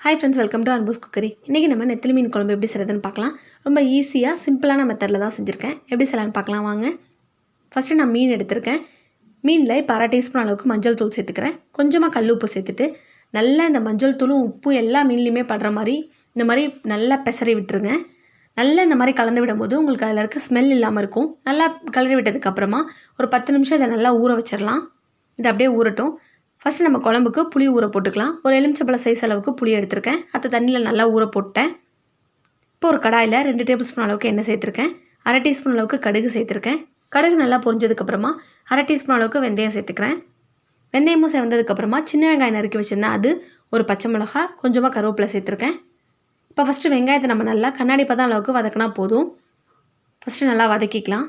Hi friends, welcome to Anbu's cookery. இன்றைக்கி நம்ம நெத்திலி மீன் குழம்பு எப்படி செய்கிறதுன்னு பார்க்கலாம். ரொம்ப ஈஸியாக சிம்பிளான மெத்தடில் தான் செஞ்சுருக்கேன். எப்படி செய்யலான்னு பார்க்கலாம் வாங்க. ஃபஸ்ட்டு நான் மீன் எடுத்திருக்கேன். மீனில் இப்போ 1/2 டீஸ்பூன் அளவுக்கு மஞ்சள் தூள் சேர்த்துக்கிறேன். கொஞ்சமாக கல் உப்பு சேர்த்துட்டு நல்லா இந்த மஞ்சள் தூளும் உப்பும் எல்லா மீன்லேயுமே படுற மாதிரி இந்த மாதிரி நல்லா பெசரி விட்டுருங்க. நல்லா இந்த மாதிரி கலந்து விடும்போது உங்களுக்கு அதில் இருக்க ஸ்மெல் இல்லாமல் இருக்கும். நல்லா கலரி விட்டதுக்கப்புறமா ஒரு 10 நிமிஷம் இதை நல்லா ஊற வச்சிடலாம். இது அப்படியே ஊறட்டும். ஃபஸ்ட்டு நம்ம குழம்புக்கு புளி ஊற போட்டுக்கலாம். ஒரு எலுமிச்சம்பழம் சைஸ் அளவுக்கு புளி எடுத்திருக்கேன். அதை தண்ணியில் நல்லா ஊற போட்டேன். இப்போ ஒரு கடாயில் 2 டேபிள் ஸ்பூன் அளவுக்கு எண்ணெய் சேர்த்துருக்கேன். 1/2 டீஸ்பூன் அளவுக்கு கடுகு சேர்த்துருக்கேன். கடுகு நல்லா பொரிஞ்சதுக்கப்புறமா 1/2 டீஸ்பூன் அளவுக்கு வெந்தயம் சேர்த்துக்கிறேன். வெந்தயமும் சேர்ந்ததுக்கப்புறமா சின்ன வெங்காயம் நறுக்கி வச்சுருந்தேன். அது ஒரு பச்சை மிளகா, கொஞ்சமாக கருவேப்பிலை சேர்த்துருக்கேன். இப்போ ஃபஸ்ட்டு வெங்காயத்தை நம்ம நல்லா கண்ணாடி பதம் அளவுக்கு வதக்கினா போதும். ஃபஸ்ட்டு நல்லா வதக்கிக்கலாம்.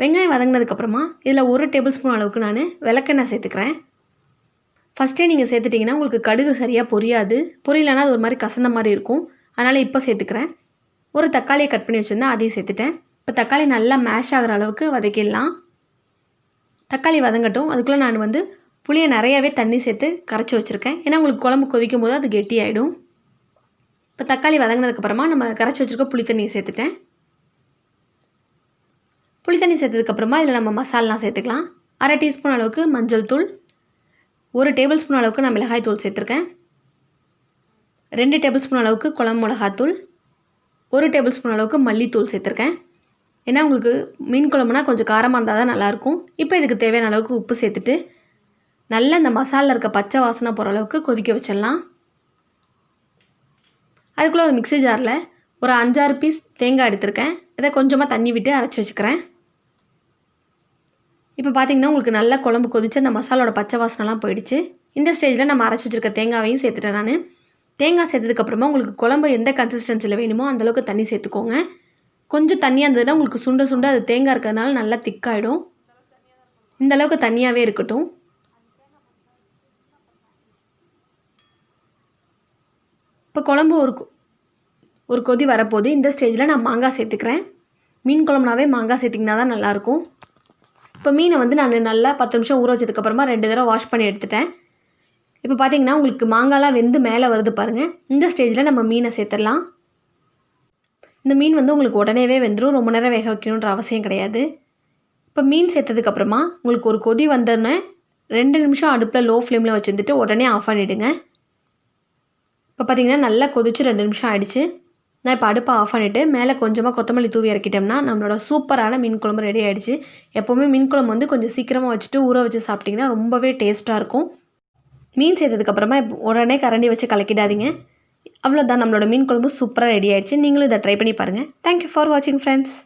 வெங்காயம் வதங்கினதுக்கப்புறமா இதில் 1 டேபிள் ஸ்பூன் அளவுக்கு நான் விளக்கெண்ணெய் சேர்த்துக்கிறேன். ஃபஸ்ட்டே நீங்கள் சேர்த்துட்டிங்கன்னா உங்களுக்கு கடுகு சரியாக பொரியாது. பொரியலன்னா அது ஒரு மாதிரி கசந்த மாதிரி இருக்கும். அதனால் இப்போ சேர்த்துக்கிறேன். ஒரு தக்காளியை கட் பண்ணி வச்சுருந்தேன், அதையும் சேர்த்துட்டேன். இப்போ தக்காளி நல்லா மேஷ் ஆகிற அளவுக்கு வதக்கிடலாம். தக்காளி வதங்கட்டும். அதுக்குள்ளே நான் புளியை நிறையாவே தண்ணி சேர்த்து கரைச்சி வச்சுருக்கேன். ஏன்னா உங்களுக்கு குழம்பு கொதிக்கும் போது அது கெட்டியாயிடும். இப்போ தக்காளி வதங்கினதுக்கப்புறமா நம்ம கரைச்சி வச்சுருக்க புளி தண்ணியை சேர்த்துட்டேன். புளி தண்ணி சேர்த்ததுக்கப்புறமா இதில் நம்ம மசாலாம் சேர்த்துக்கலாம். 1/2 டீஸ்பூன் அளவுக்கு மஞ்சள் தூள், 1 டேபிள் ஸ்பூன் அளவுக்கு நான் மிளகாய் தூள் சேர்த்துருக்கேன். 2 டேபிள் ஸ்பூன் அளவுக்கு குழம்பு மிளகாத்தூள், 1 டேபிள் ஸ்பூன் அளவுக்கு மல்லித்தூள் சேர்த்துருக்கேன். ஏன்னா உங்களுக்கு மீன் குழம்புனா கொஞ்சம் காரமாக இருந்தால் தான் நல்லாயிருக்கும். இப்போ இதுக்கு தேவையான அளவுக்கு உப்பு சேர்த்துட்டு நல்லா இந்த மசாலில் இருக்க பச்சை வாசனை போகிற அளவுக்கு கொதிக்க வச்சிடலாம். அதுக்குள்ளே ஒரு மிக்ஸி ஜாரில் ஒரு 5-6 பீஸ் தேங்காய் எடுத்திருக்கேன். இதை கொஞ்சமாக தண்ணி விட்டு அரைச்சி வச்சுக்கிறேன். இப்போ பார்த்திங்கன்னா உங்களுக்கு நல்லா குழம்பு கொதிச்சு அந்த மசாலோட பச்சை வாசனைலாம் போயிடுச்சு. இந்த ஸ்டேஜில் நம்ம அரைச்சி வச்சுருக்க தேங்காயையும் சேர்த்துட்டேன். நான் தேங்காய் சேர்த்ததுக்கப்புறமா உங்களுக்கு குழம்பு எந்த கன்சிஸ்டன்சியில் வேணுமோ அந்தளவுக்கு தண்ணி சேர்த்துக்கோங்க. கொஞ்சம் தண்ணியாக இருந்ததுன்னா உங்களுக்கு சுண்ட சுண்ட அது தேங்காய் இருக்கிறதுனால நல்லா திக்காயிடும். இந்தளவுக்கு தண்ணியாகவே இருக்கட்டும். இப்போ குழம்பு ஒரு கொதி வரப்போது. இந்த ஸ்டேஜில் நான் மாங்காய் சேர்த்துக்கிறேன். மீன் குழம்புனாவே மாங்காய் சேர்த்திங்கன்னா தான் நல்லாயிருக்கும். இப்போ மீனை நான் நல்லா 10 நிமிஷம் ஊற வச்சதுக்கப்புறமா 2 தடவை வாஷ் பண்ணி எடுத்துட்டேன். இப்போ பார்த்திங்கன்னா உங்களுக்கு மாங்காய்லாம் வெந்து மேலே வருது பாருங்கள். இந்த ஸ்டேஜில் நம்ம மீனை சேர்த்துடலாம். இந்த மீன் உங்களுக்கு உடனேவே வெந்துடும். ரொம்ப நேரம் வேக வைக்கணுன்ற அவசியம் கிடையாது. இப்போ மீன் சேர்த்ததுக்கப்புறமா உங்களுக்கு ஒரு கொதி வந்தோடனே 2 நிமிஷம் அடுப்பில் லோ ஃப்ளேமில் வச்சுருந்துட்டு உடனே ஆஃப் பண்ணிவிடுங்க. இப்போ பார்த்திங்கன்னா நல்லா கொதிச்சு 2 நிமிஷம் ஆகிடுச்சு. நான் இப்போ அடுப்பை ஆஃப் பண்ணிவிட்டு மேலே கொஞ்சமாக கொத்தமல்லி தூவி இறக்கிட்டோம்னா நம்மளோட சூப்பரான மீன் குழம்பு ரெடி ஆகிடுச்சு. எப்போவுமே மீன் குழம்பு கொஞ்சம் சீக்கிரமாக வச்சுட்டு ஊற வச்சு சாப்பிட்டிங்கன்னா ரொம்பவே டேஸ்ட்டாக இருக்கும். மீன் சேர்த்ததுக்கப்புறமா உடனே கரண்டி வச்சு கலக்கிடாதீங்க. அவ்வளோதான், நம்மளோட மீன் குழம்பு சூப்பராக ரெடி ஆகிடுச்சு. நீங்களும் இதை ட்ரை பண்ணி பாருங்கள். தேங்க்யூ ஃபார் வாட்சிங் ஃப்ரெண்ட்ஸ்.